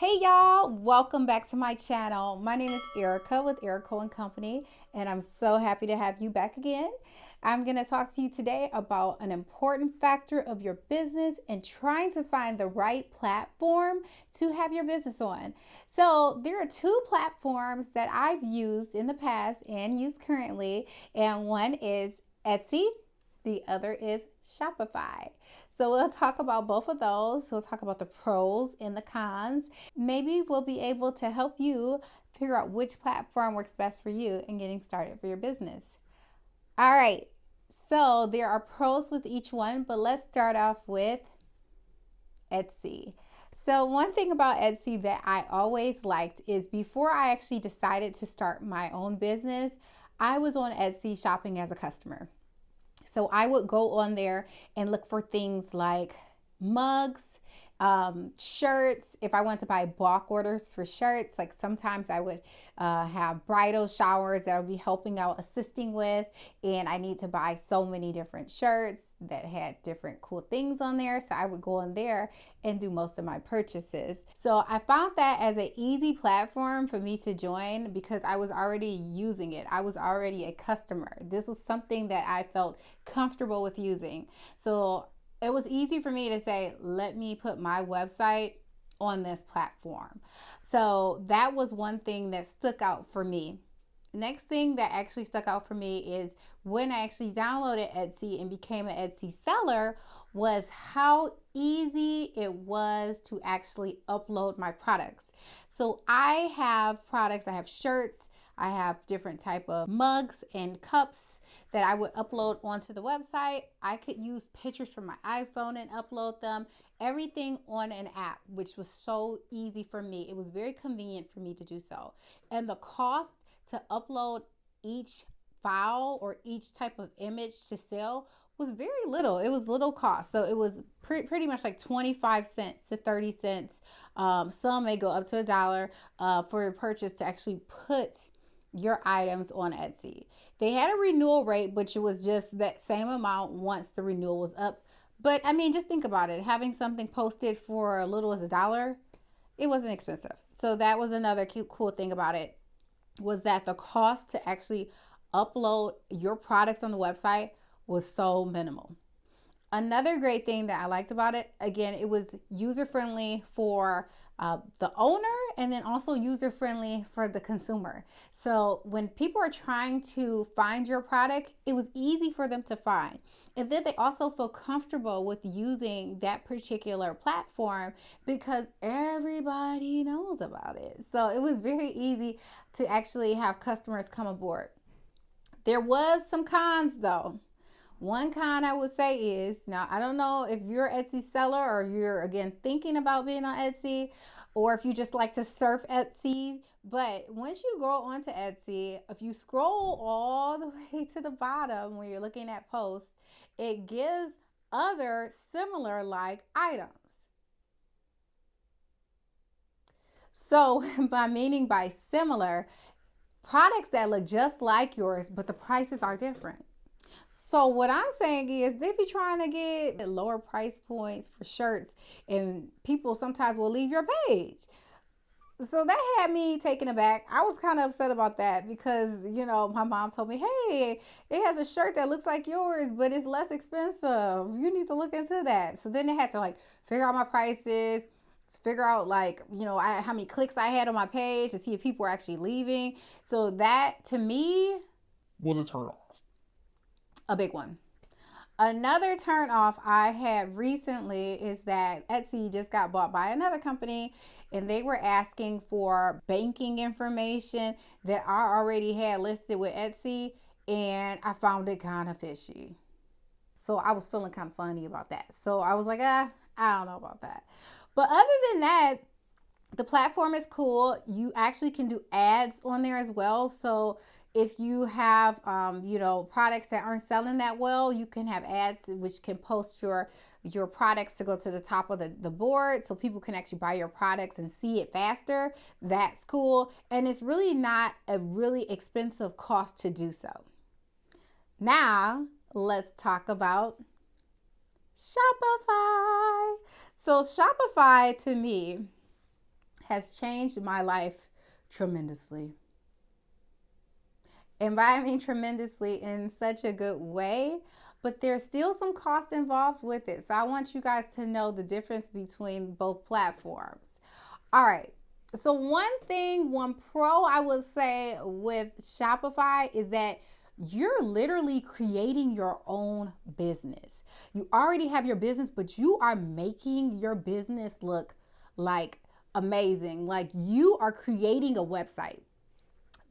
Hey y'all, welcome back to my channel. My name is Erica with Erica and Company, and I'm so happy to have you back again. I'm going to talk to you today about an important factor of your business and trying to find the right platform to have your business on. So, there are two platforms that I've used in the past and use currently, and one is Etsy, the other is Shopify. So we'll talk about both of those. We'll talk about the pros and the cons. Maybe we'll be able to help you figure out which platform works best for you in getting started for your business. All right. So there are pros with each one, but let's start off with Etsy. So one thing about Etsy that I always liked is before I actually decided to start my own business, I was on Etsy shopping as a customer. So I would go on there and look for things like mugs, shirts. If I want to buy bulk orders for shirts, like sometimes I would have bridal showers that I would be helping out, assisting with, and I need to buy so many different shirts that had different cool things on there. So I would go on there and do most of my purchases. So I found that as an easy platform for me to join because I was already using it. I was already a customer. This was something that I felt comfortable with using. So it was easy for me to say, let me put my website on this platform. So that was one thing that stuck out for me. Next thing that actually stuck out for me is when I actually downloaded Etsy and became an Etsy seller was how easy it was to actually upload my products. So I have products, I have shirts, I have different type of mugs and cups that I would upload onto the website. I could use pictures from my iPhone and upload them, everything on an app, which was so easy for me. It was very convenient for me to do so. And the cost to upload each file or each type of image to sell was very little. It was little cost. So it was pretty much like 25 cents to 30 cents. Some may go up to $1 for your purchase to actually put your items on Etsy. They had a renewal rate, which was just that same amount once the renewal was up. But I mean, just think about it. Having something posted for as little as $1, it wasn't expensive. So that was another cool thing about it, was that the cost to actually upload your products on the website was so minimal. Another great thing that I liked about it, again, it was user friendly for the owner and then also user friendly for the consumer. So when people are trying to find your product, it was easy for them to find. And then they also feel comfortable with using that particular platform because everybody knows about it. So it was very easy to actually have customers come aboard. There was some cons though. One con I would say is, now I don't know if you're an Etsy seller or you're again thinking about being on Etsy or if you just like to surf Etsy, but once you go onto Etsy, if you scroll all the way to the bottom where you're looking at posts, it gives other similar like items. So by meaning by similar, products that look just like yours, but the prices are different. So what I'm saying is they be trying to get lower price points for shirts and people sometimes will leave your page. So that had me taken aback. I was kind of upset about that because, my mom told me, hey, it has a shirt that looks like yours, but it's less expensive. You need to look into that. So then they had to figure out my prices, figure out how many clicks I had on my page to see if people were actually leaving. So that to me was a turn off, a big one. Another turn off I had recently is that Etsy just got bought by another company and they were asking for banking information that I already had listed with Etsy, and I found it kind of fishy. So I was feeling kind of funny about that. So I was like, I don't know about that. But other than that, the platform is cool. You actually can do ads on there as well. So if you have, products that aren't selling that well, you can have ads which can post your products to go to the top of the board so people can actually buy your products and see it faster. That's cool. And it's really not a really expensive cost to do so. Now, let's talk about Shopify. So Shopify to me has changed my life tremendously. And by I mean tremendously in such a good way, but there's still some cost involved with it. So I want you guys to know the difference between both platforms. All right. So one pro I would say with Shopify is that you're literally creating your own business. You already have your business, but you are making your business look like amazing. Like you are creating a website.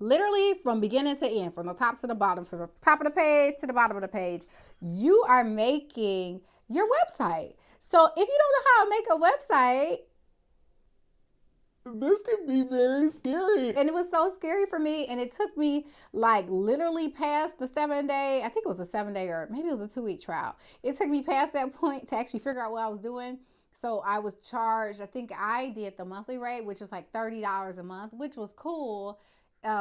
Literally from beginning to end, from the top to the bottom, from the top of the page to the bottom of the page, you are making your website. So if you don't know how to make a website, this can be very scary. And it was so scary for me. And it took me like literally past the 7-day, I think it was a 7-day or maybe it was a 2-week trial. It took me past that point to actually figure out what I was doing. So I was charged, I think I did the monthly rate, which was like $30 a month, which was cool.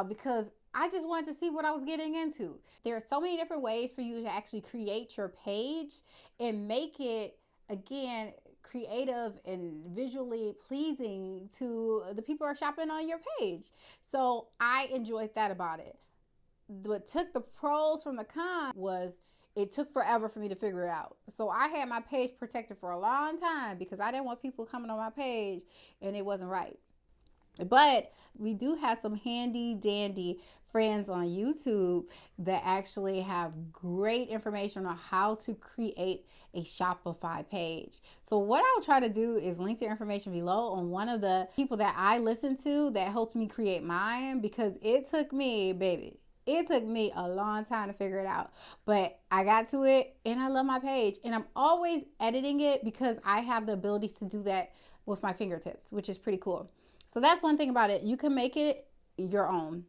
Because I just wanted to see what I was getting into. There are so many different ways for you to actually create your page and make it, again, creative and visually pleasing to the people who are shopping on your page. So I enjoyed that about it. What took the pros from the cons was it took forever for me to figure it out. So I had my page protected for a long time because I didn't want people coming on my page and it wasn't right. But we do have some handy dandy friends on YouTube that actually have great information on how to create a Shopify page. So what I'll try to do is link their information below on one of the people that I listen to that helped me create mine, because it took me, baby, it took me a long time to figure it out, but I got to it and I love my page, and I'm always editing it because I have the ability to do that with my fingertips, which is pretty cool. So that's one thing about it. You can make it your own.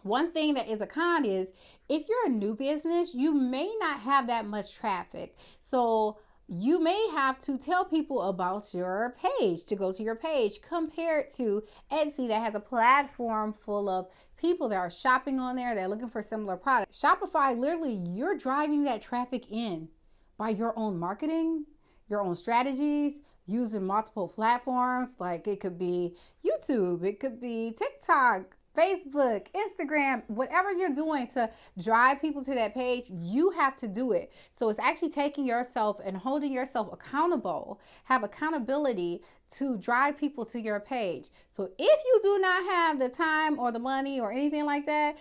One thing that is a con is if you're a new business, you may not have that much traffic. So you may have to tell people about your page to go to your page, compared to Etsy that has a platform full of people that are shopping on there. They're looking for similar products. Shopify, literally, you're driving that traffic in by your own marketing, your own strategies, using multiple platforms. Like it could be YouTube, it could be TikTok, Facebook, Instagram, whatever you're doing to drive people to that page, you have to do it. So it's actually taking yourself and holding yourself accountable, have accountability to drive people to your page. So if you do not have the time or the money or anything like that,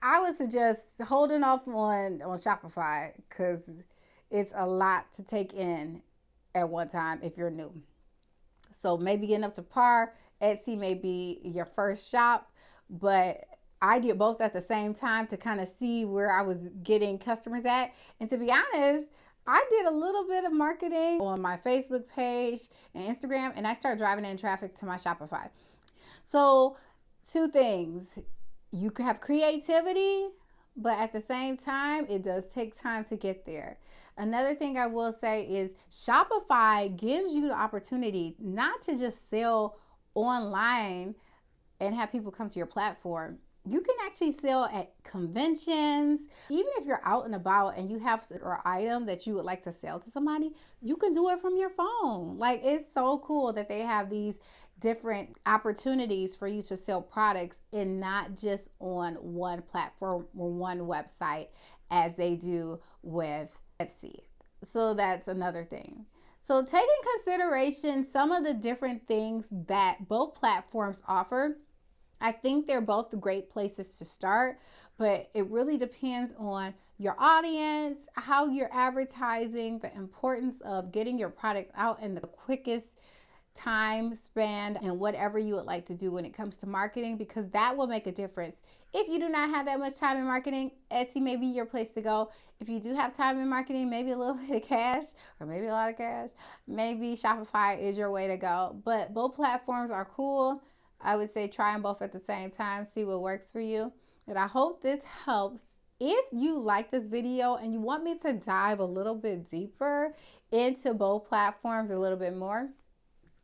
I would suggest holding off on Shopify, because it's a lot to take in at one time if you're new. So maybe getting up to par. Etsy may be your first shop, but I did both at the same time to kind of see where I was getting customers at. And to be honest, I did a little bit of marketing on my Facebook page and Instagram, and I started driving in traffic to my Shopify. So 2 things. You can have creativity, but at the same time, it does take time to get there. Another thing I will say is Shopify gives you the opportunity not to just sell online and have people come to your platform. You can actually sell at conventions. Even if you're out and about and you have an item that you would like to sell to somebody, you can do it from your phone. Like, it's so cool that they have these different opportunities for you to sell products, and not just on one platform or one website as they do with Etsy. So that's another thing. So take in consideration some of the different things that both platforms offer. I think they're both great places to start, but it really depends on your audience, how you're advertising, the importance of getting your product out in the quickest time span, and whatever you would like to do when it comes to marketing, because that will make a difference. If you do not have that much time in marketing, Etsy may be your place to go. If you do have time in marketing, maybe a little bit of cash or maybe a lot of cash, maybe Shopify is your way to go. But both platforms are cool. I would say try them both at the same time, see what works for you. And I hope this helps. If you like this video and you want me to dive a little bit deeper into both platforms a little bit more,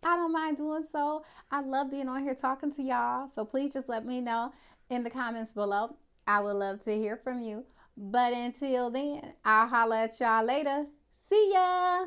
I don't mind doing so. I love being on here talking to y'all. So please just let me know in the comments below. I would love to hear from you. But until then, I'll holla at y'all later. See ya.